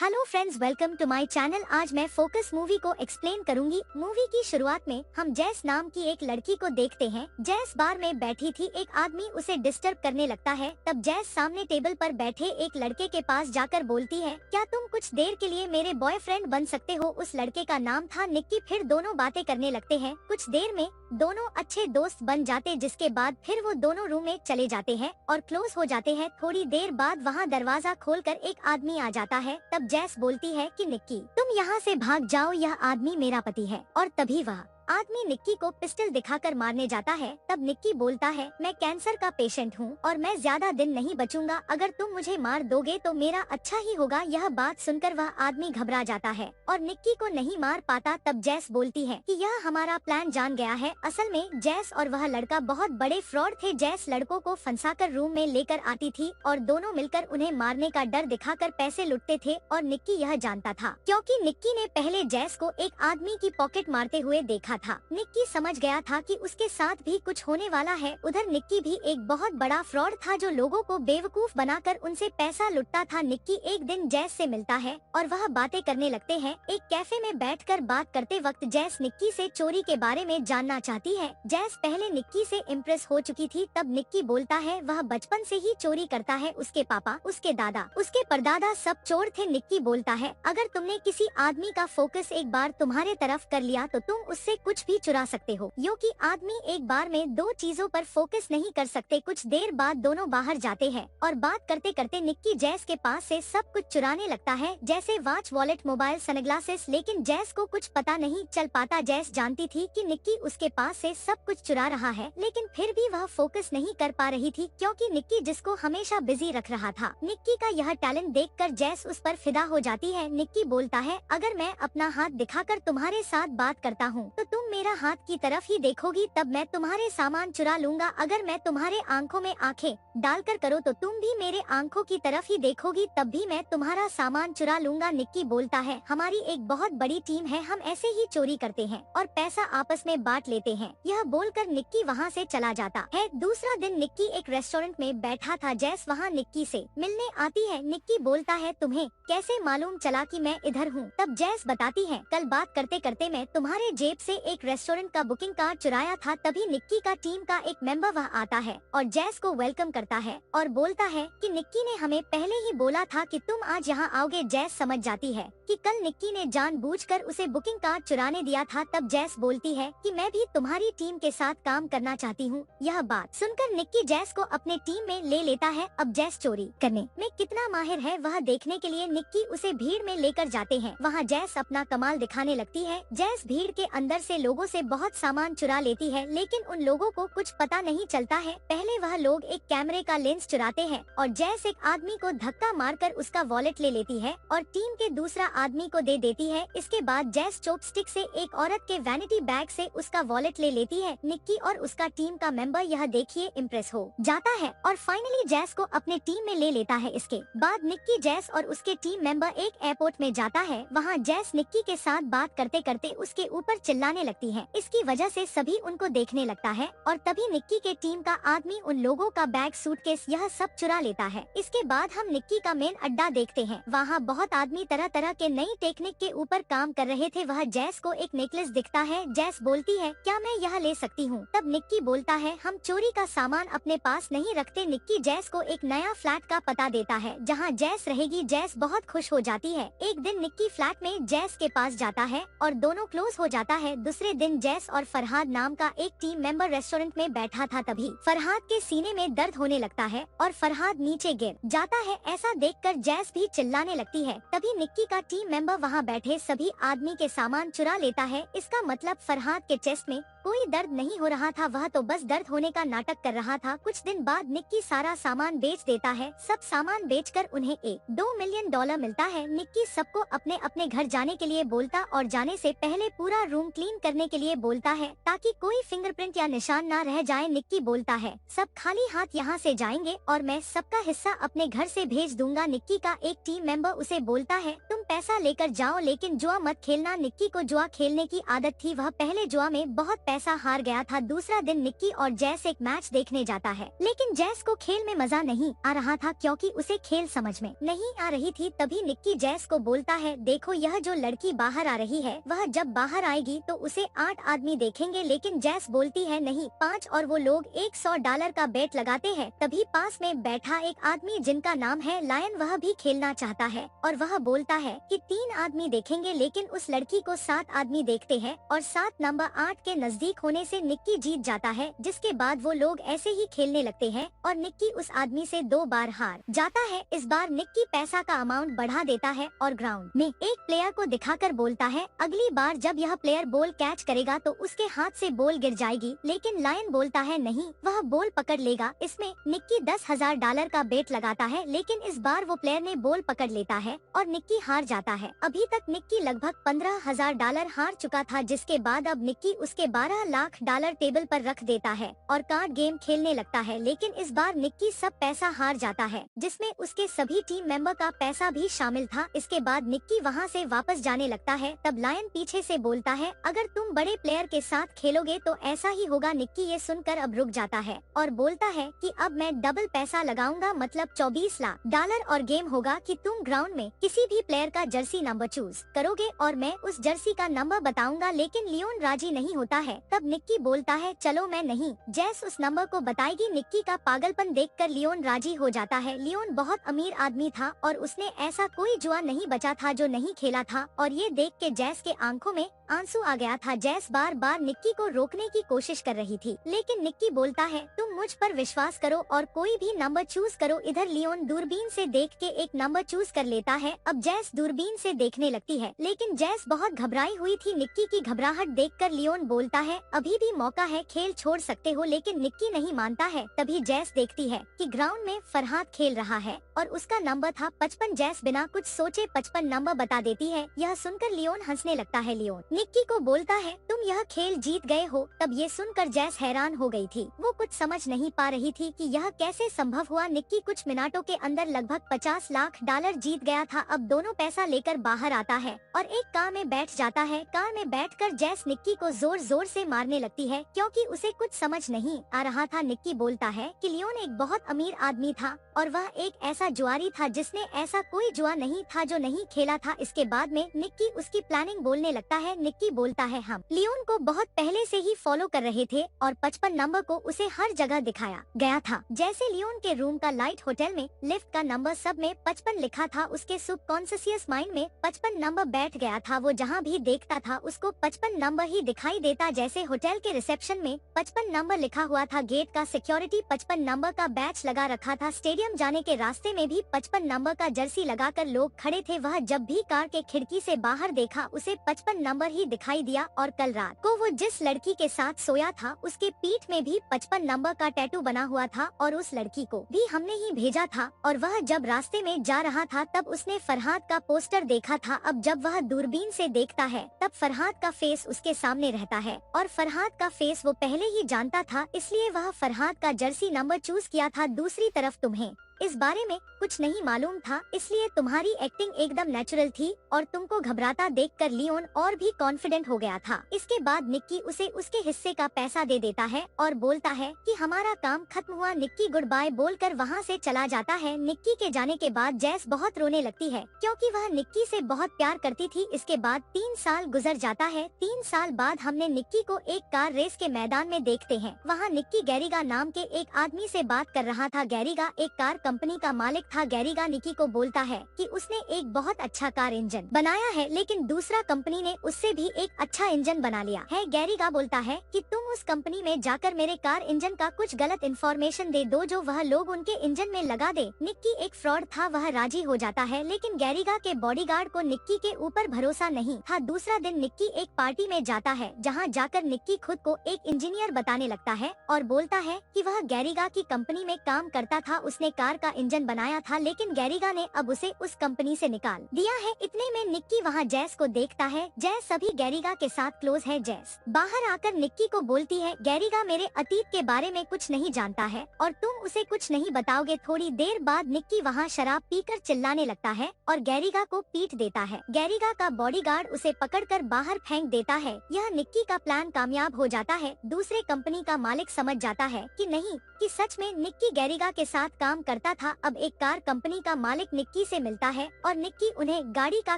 Hello friends, welcome to my channel. आज मैं focus movie को एक्सप्लेन करूंगी। मूवी की शुरुआत में हम जैस नाम की एक लड़की को देखते हैं। जैस बार में बैठी थी, एक आदमी उसे डिस्टर्ब करने लगता है। तब जैस सामने टेबल पर बैठे एक लड़के के पास जाकर बोलती है, क्या तुम कुछ देर के लिए मेरे बॉयफ्रेंड बन सकते हो? उस लड़के का नाम था निक्की। फिर दोनों बातें करने लगते हैं। कुछ देर में दोनों अच्छे दोस्त बन जाते, जिसके बाद फिर वो दोनों रूम में चले जाते हैं और क्लोज हो जाते हैं। थोड़ी देर बाद वहाँ दरवाजा खोलकर एक आदमी आ जाता है। तब जैस बोलती है कि निक्की, तुम यहाँ से भाग जाओ, यह आदमी मेरा पति है। और तभी वह आदमी निक्की को पिस्टल दिखाकर मारने जाता है। तब निक्की बोलता है, मैं कैंसर का पेशेंट हूँ और मैं ज्यादा दिन नहीं बचूंगा। अगर तुम मुझे मार दोगे तो मेरा अच्छा ही होगा। यह बात सुनकर वह आदमी घबरा जाता है और निक्की को नहीं मार पाता। तब जैस बोलती है कि यह हमारा प्लान जान गया है। असल में जैस और वह लड़का बहुत बड़े फ्रॉड थे। जैस लड़कों को फंसाकर रूम में लेकर आती थी और दोनों मिलकर उन्हें मारने का डर दिखाकर पैसे लुटते थे। और निक्की यह जानता था, क्योंकि निक्की ने पहले जैस को एक आदमी की पॉकेट मारते हुए देखा था। निक्की समझ गया था कि उसके साथ भी कुछ होने वाला है। उधर निक्की भी एक बहुत बड़ा फ्रॉड था जो लोगों को बेवकूफ बनाकर उनसे पैसा लुटता था। निक्की एक दिन जैस से मिलता है और वह बातें करने लगते हैं। एक कैफे में बैठकर बात करते वक्त जैस निक्की से चोरी के बारे में जानना चाहती है। जैस पहले निक्की से इम्प्रेस हो चुकी थी। तब निक्की बोलता है, वह बचपन से ही चोरी करता है। उसके पापा, उसके दादा, उसके परदादा सब चोर थे। निक्की बोलता है, अगर तुमने किसी आदमी का फोकस एक बार तुम्हारे तरफ कर लिया तो तुम उससे कुछ भी चुरा सकते हो, क्योंकि आदमी एक बार में दो चीजों पर फोकस नहीं कर सकते। कुछ देर बाद दोनों बाहर जाते हैं और बात करते करते निक्की जैस के पास से सब कुछ चुराने लगता है, जैसे वॉच, वॉलेट, मोबाइल, सनग्लासेस। लेकिन जैस को कुछ पता नहीं चल पाता। जैस जानती थी कि निक्की उसके पास से सब कुछ चुरा रहा है, लेकिन फिर भी वह फोकस नहीं कर पा रही थी, क्योंकि निक्की जिसको हमेशा बिजी रख रहा था। निक्की का यह टैलेंट देखकर जैस उस पर फिदा हो जाती है। निक्की बोलता है, अगर मैं अपना हाथ दिखाकर तुम्हारे साथ बात करता हूँ तो तुम मेरा हाथ की तरफ ही देखोगी, तब मैं तुम्हारे सामान चुरा लूंगा। अगर मैं तुम्हारे आंखों में आंखें डालकर करो तो तुम भी मेरे आंखों की तरफ ही देखोगी, तब भी मैं तुम्हारा सामान चुरा लूंगा। निक्की बोलता है, हमारी एक बहुत बड़ी टीम है, हम ऐसे ही चोरी करते हैं और पैसा आपस में बांट लेते हैं। यह बोलकर निक्की वहाँ से चला जाता है। दूसरा दिन निक्की एक रेस्टोरेंट में बैठा था। जैस वहाँ निक्की से मिलने आती है। निक्की बोलता है, तुम्हें कैसे मालूम चला कि मैं इधर हूँ? तब जैस बताती है, कल बात करते करते मैं तुम्हारे जेब से एक रेस्टोरेंट का बुकिंग कार्ड चुराया था। तभी निक्की का टीम का एक मेंबर वहाँ आता है और जैस को वेलकम करता है और बोलता है कि निक्की ने हमें पहले ही बोला था कि तुम आज यहाँ आओगे। जैस समझ जाती है कि कल निक्की ने जानबूझकर उसे बुकिंग कार्ड चुराने दिया था। तब जैस बोलती है कि मैं भी तुम्हारी टीम के साथ काम करना चाहती हूँ। यह बात सुनकर निक्की जैस को अपने टीम में ले लेता है। अब जैस चोरी करने में कितना माहिर है वह देखने के लिए निक्की उसे भीड़ में लेकर जाते हैं। वहाँ जैस अपना कमाल दिखाने लगती है। जैस भीड़ के अंदर से लोगों से बहुत सामान चुरा लेती है, लेकिन उन लोगों को कुछ पता नहीं चलता है। पहले वह लोग एक कैमरे का लेंस चुराते हैं और जैस एक आदमी को धक्का मारकर उसका वॉलेट ले लेती है और टीम के दूसरा आदमी को दे देती है। इसके बाद जैस चॉपस्टिक से एक औरत के वैनिटी बैग से उसका वॉलेट ले लेती है। निक्की और उसका टीम का मेंबर यह देखिए इम्प्रेस हो जाता है और फाइनली जैस को अपने टीम में ले लेता है। इसके बाद निक्की, जैस और उसके टीम मेंबर एक एयरपोर्ट में जाता है। वहाँ जैस निक्की के साथ बात करते करते उसके ऊपर चिल्लाने लगती है। इसकी वजह से सभी उनको देखने लगता है और तभी निक्की के टीम का आदमी उन लोगों का बैग, सूटकेस, यह सब चुरा लेता है। इसके बाद हम निक्की का मेन अड्डा देखते हैं। वहाँ बहुत आदमी तरह तरह के नई टेक्निक के ऊपर काम कर रहे थे। वह जैस को एक नेकलेस दिखता है। जैस बोलती है, क्या मैं यह ले सकती हूँ? तब निक्की बोलता है, हम चोरी का सामान अपने पास नहीं रखते। निक्की जैस को एक नया फ्लैट का पता देता है जहाँ जैस रहेगी। जैस बहुत खुश हो जाती है। एक दिन निक्की फ्लैट में जैस के पास जाता है और दोनों क्लोज हो जाता है। दूसरे दिन जैस और फरहाद नाम का एक टीम मेंबर रेस्टोरेंट में बैठा था। तभी फरहाद के सीने में दर्द होने लगता है और फरहाद नीचे गिर जाता है। ऐसा देखकर जैस भी चिल्लाने लगती है। तभी निक्की का टीम मेंबर वहाँ बैठे सभी आदमी के सामान चुरा लेता है। इसका मतलब फरहाद के चेस्ट में कोई दर्द नहीं हो रहा था, वह तो बस दर्द होने का नाटक कर रहा था। कुछ दिन बाद निक्की सारा सामान बेच देता है। सब सामान बेचकर उन्हें $2 मिलियन मिलता है। निक्की सबको अपने अपने घर जाने के लिए बोलता और जाने से पहले पूरा रूम क्लीन करने के लिए बोलता है ताकि कोई फिंगरप्रिंट या निशान ना रह जाए। निक्की बोलता है, सब खाली हाथ यहाँ से जाएंगे और मैं सबका हिस्सा अपने घर से भेज दूंगा। निक्की का एक टीम मेंबर उसे बोलता है, तुम पैसा लेकर जाओ लेकिन जुआ मत खेलना। निक्की को जुआ खेलने की आदत थी, वह पहले जुआ में बहुत पैसा हार गया था। दूसरा दिन निक्की और जैस एक मैच देखने जाता है, लेकिन जैस को खेल में मजा नहीं आ रहा था क्योंकि उसे खेल समझ में नहीं आ रही थी। तभी निक्की जैस को बोलता है, देखो यह जो लड़की बाहर आ रही है, वह जब बाहर आएगी तो उसे 8 आदमी देखेंगे। लेकिन जैस बोलती है नहीं 5, और वो लोग $100 का बेट लगाते हैं। तभी पास में बैठा एक आदमी जिनका नाम है लायन, वह भी खेलना चाहता है और वह बोलता है कि 3 आदमी देखेंगे, लेकिन उस लड़की को 7 आदमी देखते हैं और 7 नंबर 8 के नजदीक होने से निक्की जीत जाता है। जिसके बाद वो लोग ऐसे ही खेलने लगते हैं और निक्की उस आदमी से 2 बार हार जाता है। इस बार निक्की पैसा का अमाउंट बढ़ा देता है और ग्राउंड में एक प्लेयर को दिखाकर बोलता है, अगली बार जब यह प्लेयर बॉल कैच करेगा तो उसके हाथ से बॉल गिर जाएगी। लेकिन लायन बोलता है नहीं, वह बॉल पकड़ लेगा। इसमें निक्की $10,000 का बेट लगाता है, लेकिन इस बार वो प्लेयर ने बॉल पकड़ लेता है और निक्की हार जाता है। अभी तक निक्की लगभग $15,000 हार चुका था, जिसके बाद अब निक्की उसके $12 लाख टेबल पर रख देता है और कार्ड गेम खेलने लगता है। लेकिन इस बार निक्की सब पैसा हार जाता है, जिसमें उसके सभी टीम मेंबर का पैसा भी शामिल था। इसके बाद निक्की वहां से वापस जाने लगता है। तब लायन पीछे से बोलता है, अगर तुम बड़े प्लेयर के साथ खेलोगे तो ऐसा ही होगा। निक्की ये सुनकर अब रुक जाता है और बोलता है कि अब मैं डबल पैसा लगाऊंगा, मतलब $24 लाख और गेम होगा कि तुम ग्राउंड में किसी भी प्लेयर का जर्सी नंबर चूज करोगे और मैं उस जर्सी का नंबर बताऊंगा। लेकिन लियोन राजी नहीं होता है। तब निक्की बोलता है, चलो मैं नहीं, जैस उस नंबर को बताएगी। निक्की का पागलपन देखकर लियोन राजी हो जाता है। लियोन बहुत अमीर आदमी था और उसने ऐसा कोई जुआ नहीं बचा था जो नहीं खेला था, और ये देख के जैस के आंखों में आंसू आ गया था। जैस बार बार निक्की को रोकने की कोशिश कर रही थी, लेकिन निक्की बोलता है, तुम मुझ पर विश्वास करो और कोई भी नंबर चूज करो। इधर लियोन दूरबीन से देख के एक नंबर चूज कर लेता है। अब जैस दूरबीन से देखने लगती है, लेकिन जैस बहुत घबराई हुई थी। निक्की की घबराहट देखकर लियोन बोलता है, अभी भी मौका है, खेल छोड़ सकते हो। लेकिन निक्की नहीं मानता है। तभी जैस देखती है कि ग्राउंड में फरहाद खेल रहा है और उसका नंबर था 55। जैस बिना कुछ सोचे 55 नंबर बता देती है। यह सुनकर लियोन हंसने लगता है। लियोन निक्की को बोलता है, तुम यह खेल जीत गए हो। तब ये सुनकर जैस हैरान हो गई थी। वो कुछ समझ नहीं पा रही थी कि यह कैसे संभव हुआ। निक्की कुछ मिनटों के अंदर लगभग $50 लाख जीत गया था। अब दोनों पैसा लेकर बाहर आता है और एक कार में बैठ जाता है। कार में बैठकर जैस निक्की को जोर जोर से मारने लगती है क्योंकि उसे कुछ समझ नहीं आ रहा था। निक्की बोलता है कि लियोन एक बहुत अमीर आदमी था और वह एक ऐसा जुआरी था जिसने ऐसा कोई जुआ नहीं था जो नहीं खेला था। इसके बाद में निक्की उसकी प्लानिंग बोलने लगता है। निक्की बोलता है, हम लियोन को बहुत पहले से ही फॉलो कर रहे थे और 55 नंबर को उसे हर जगह दिखाया गया था। जैसे लियोन के रूम का लाइट, होटल में लिफ्ट का नंबर, सब में 55 लिखा था। उसके सबकॉन्शियस माइंड में 55 नंबर बैठ गया था। वो जहाँ भी देखता था उसको 55 नंबर ही दिखाई देता। जैसे होटल के रिसेप्शन में 55 नंबर लिखा हुआ था, गेट का सिक्योरिटी 55 नंबर का बैच लगा रखा था, स्टेडियम जाने के रास्ते में भी 55 नंबर का जर्सी लगाकर लोग खड़े थे। वह जब भी कार के खिड़की से बाहर देखा उसे 55 नंबर ही दिखाई दिया। और कल रात को वो जिस लड़की के साथ सोया था उसके पीठ में भी 55 नंबर का टैटू बना हुआ था और उस लड़की को भी हमने ही भेजा था। और वह जब रास्ते में जा रहा था तब उसने फरहाद का पोस्टर देखा था। अब जब वह दूरबीन से देखता है तब फरहाद का फेस उसके सामने रहता है और फरहाद का फेस वो पहले ही जानता था, इसलिए वह फरहाद का जर्सी नंबर चूज किया था। दूसरी तरफ तुम्हें इस बारे में कुछ नहीं मालूम था, इसलिए तुम्हारी एक्टिंग एकदम नेचुरल थी और तुमको घबराता देखकर लियोन और भी कॉन्फिडेंट हो गया था। इसके बाद निक्की उसे उसके हिस्से का पैसा दे देता है और बोलता है कि हमारा काम खत्म हुआ। निक्की गुड बाय बोलकर वहाँ से चला जाता है। निक्की के जाने के बाद जैस बहुत रोने लगती है क्योंकि वह निक्की से बहुत प्यार करती थी। इसके बाद 3 साल गुजर जाता है। 3 साल बाद हमने निक्की को एक कार रेस के मैदान में देखते हैं। वहाँ निक्की गैरिगा नाम के एक आदमी से बात कर रहा था। गैरिगा एक कार कंपनी का मालिक था। गैरिगा निक्की को बोलता है कि उसने एक बहुत अच्छा कार इंजन बनाया है, लेकिन दूसरा कंपनी ने उससे भी एक अच्छा इंजन बना लिया है। गैरिगा बोलता है कि तुम उस कंपनी में जाकर मेरे कार इंजन का कुछ गलत इन्फॉर्मेशन दे दो जो वह लोग उनके इंजन में लगा दे। निक्की एक फ्रॉड था, वह राजी हो जाता है, लेकिन गैरिगा के बॉडीगार्ड को निक्की के ऊपर भरोसा नहीं था। दूसरा दिन निक्की एक पार्टी में जाता है जहाँ जाकर निक्की खुद को एक इंजीनियर बताने लगता है और बोलता है कि वह गैरिगा की कंपनी में काम करता था। उसने कार का इंजन बनाया था, लेकिन गैरिगा ने अब उसे उस कंपनी से निकाल दिया है। इतने में निक्की वहाँ जैस को देखता है। जैस अभी गैरिगा के साथ क्लोज है। जैस बाहर आकर निक्की को बोलती है, गैरिगा मेरे अतीत के बारे में कुछ नहीं जानता है और तुम उसे कुछ नहीं बताओगे। थोड़ी देर बाद निक्की वहाँ शराब पीकर चिल्लाने लगता है और गैरिगा को पीट देता है। गैरिगा का बॉडीगार्ड उसे पकड़कर बाहर फेंक देता है। यह निक्की का प्लान कामयाब हो जाता है। दूसरे कंपनी का मालिक समझ जाता है कि नहीं कि सच में निक्की गैरिगा के साथ काम करता था। अब एक कार कंपनी का मालिक निक्की से मिलता है और निक्की उन्हें गाड़ी का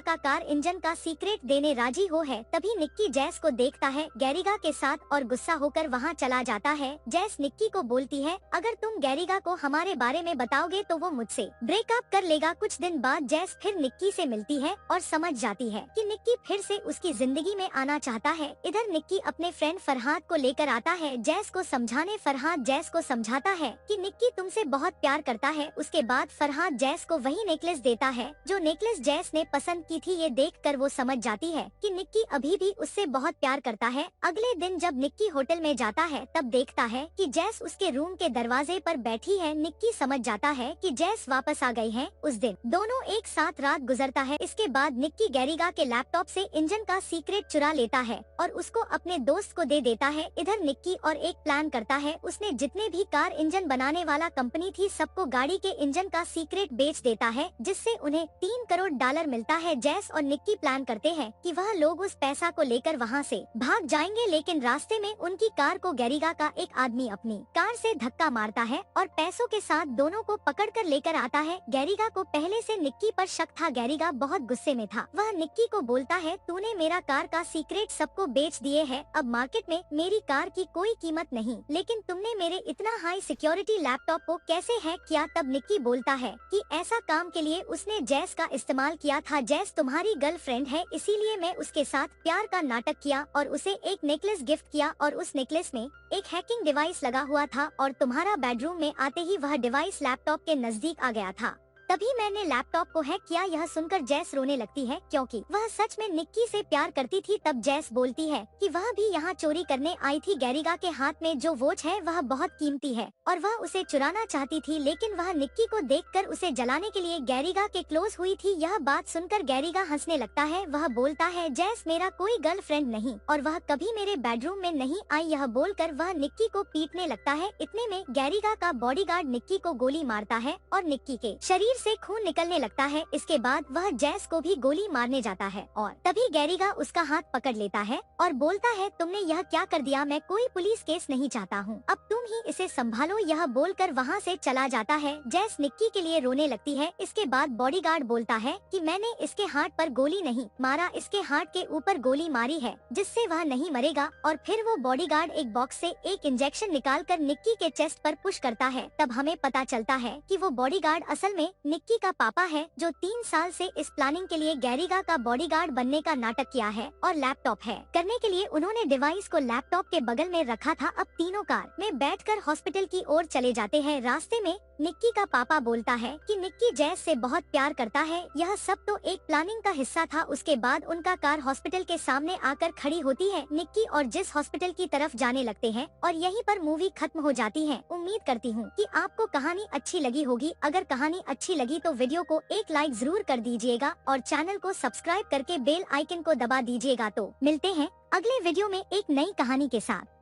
कार इंजन का सीक्रेट देने राजी हो है। तभी निक्की जैस को देखता है गैरिगा के साथ और गुस्सा होकर वहाँ चला जाता है। जैस निक्की को बोलती है, अगर तुम गैरिगा को हमारे बारे में बताओगे तो वो मुझसे ब्रेकअप कर लेगा। कुछ दिन बाद जैस फिर निक्की से मिलती है और समझ जाती है कि निक्की फिर से उसकी जिंदगी में आना चाहता है। इधर निक्की अपने फ्रेंड फरहाद को लेकर आता है जैस को समझाने। फरहाद जैस को समझाता है कि निक्की तुमसे बहुत प्यार करता है। उसके बाद फरहाद जैस को वही नेकलेस देता है जो नेकलेस जैस ने पसंद की थी। ये देखकर वो समझ जाती है कि निक्की अभी भी उससे बहुत प्यार करता है। अगले दिन जब निक्की होटल में जाता है तब देखता है कि जैस उसके रूम के दरवाजे पर बैठी है। निक्की समझ जाता है कि जैस वापस आ गई है। उस दिन दोनों एक साथ रात गुजरता है। इसके बाद निक्की गैरिगा के लैपटॉप से इंजन का सीक्रेट चुरा लेता है और उसको अपने दोस्त को दे देता है। इधर निक्की और एक प्लान करता है। उसने जितने भी कार इंजन बनाने वाला कंपनी थी सबको गाड़ी के इंजन का सीक्रेट बेच देता है, जिससे उन्हें $3 करोड़ मिलता है। जैस और निक्की प्लान करते हैं कि वह लोग उस पैसा को लेकर वहां से भाग जाएंगे, लेकिन रास्ते में उनकी कार को गैरिगा का एक आदमी अपनी कार से धक्का मारता है और पैसों के साथ दोनों को पकड़कर लेकर आता है। गैरिगा को पहले से निक्की पर शक था। गैरिगा बहुत गुस्से में था। वह निक्की को बोलता है, तूने मेरा कार का सीक्रेट सबको बेच दिए है। अब मार्केट में मेरी कार की कोई कीमत नहीं, लेकिन तुमने मेरे इतना हाई सिक्योरिटी लैपटॉप को कैसे हैक किया? तब निक्की बोलता है कि ऐसा काम के लिए उसने जैस का इस्तेमाल किया था। जैस तुम्हारी गर्लफ्रेंड है, इसीलिए मैं उसके साथ प्यार का नाटक किया और उसे एक नेकलेस गिफ्ट किया और उस नेकलेस में एक हैकिंग डिवाइस लगा हुआ था और तुम्हारा बेडरूम में आते ही वह डिवाइस लैपटॉप के नजदीक आ गया था, तभी मैंने लैपटॉप को हैक किया। यह सुनकर जैस रोने लगती है क्योंकि वह सच में निक्की से प्यार करती थी। तब जैस बोलती है कि वह भी यहाँ चोरी करने आई थी। गैरिगा के हाथ में जो वॉच है वह बहुत कीमती है और वह उसे चुराना चाहती थी, लेकिन वह निक्की को देखकर उसे जलाने के लिए गैरिगा के क्लोज हुई थी। यह बात सुनकर गैरिगा हंसने लगता है। वह बोलता है, जैस मेरा कोई गर्लफ्रेंड नहीं और वह कभी मेरे बेडरूम में नहीं आई। यह बोलकर वह निक्की को पीटने लगता है। इतने में गैरिगा का बॉडीगार्ड निक्की को गोली मारता है और निक्की के शरीर से खून निकलने लगता है। इसके बाद वह जैस को भी गोली मारने जाता है और तभी गैरिगा उसका हाथ पकड़ लेता है और बोलता है, तुमने यह क्या कर दिया? मैं कोई पुलिस केस नहीं चाहता हूँ, अब तुम ही इसे संभालो। यह बोलकर वहाँ से चला जाता है। जैस निक्की के लिए रोने लगती है। इसके बाद बॉडीगार्ड बोलता है कि मैंने इसके हार्ट पर गोली नहीं मारा, इसके हार्ट के ऊपर गोली मारी है जिससे वह नहीं मरेगा। और फिर वो बॉडीगार्ड एक बॉक्स से एक इंजेक्शन निकालकर निक्की के चेस्ट पर पुश करता है। तब हमें पता चलता है कि वो बॉडीगार्ड असल में निक्की का पापा है, जो 3 साल से इस प्लानिंग के लिए गैरिगा का बॉडीगार्ड बनने का नाटक किया है और लैपटॉप है करने के लिए उन्होंने डिवाइस को लैपटॉप के बगल में रखा था। अब तीनों कार में बैठकर हॉस्पिटल की ओर चले जाते हैं। रास्ते में निक्की का पापा बोलता है कि निक्की जैस से बहुत प्यार करता है, यह सब तो एक प्लानिंग का हिस्सा था। उसके बाद उनका कार हॉस्पिटल के सामने आकर खड़ी होती है। निक्की और जिस हॉस्पिटल की तरफ जाने लगते हैं और यहीं पर मूवी खत्म हो जाती है। उम्मीद करती हूँ कि आपको कहानी अच्छी लगी होगी। अगर कहानी अच्छी लगी तो वीडियो को एक लाइक जरूर कर दीजिएगा और चैनल को सब्सक्राइब करके बेल आइकन को दबा दीजिएगा। तो मिलते हैं अगले वीडियो में एक नई कहानी के साथ।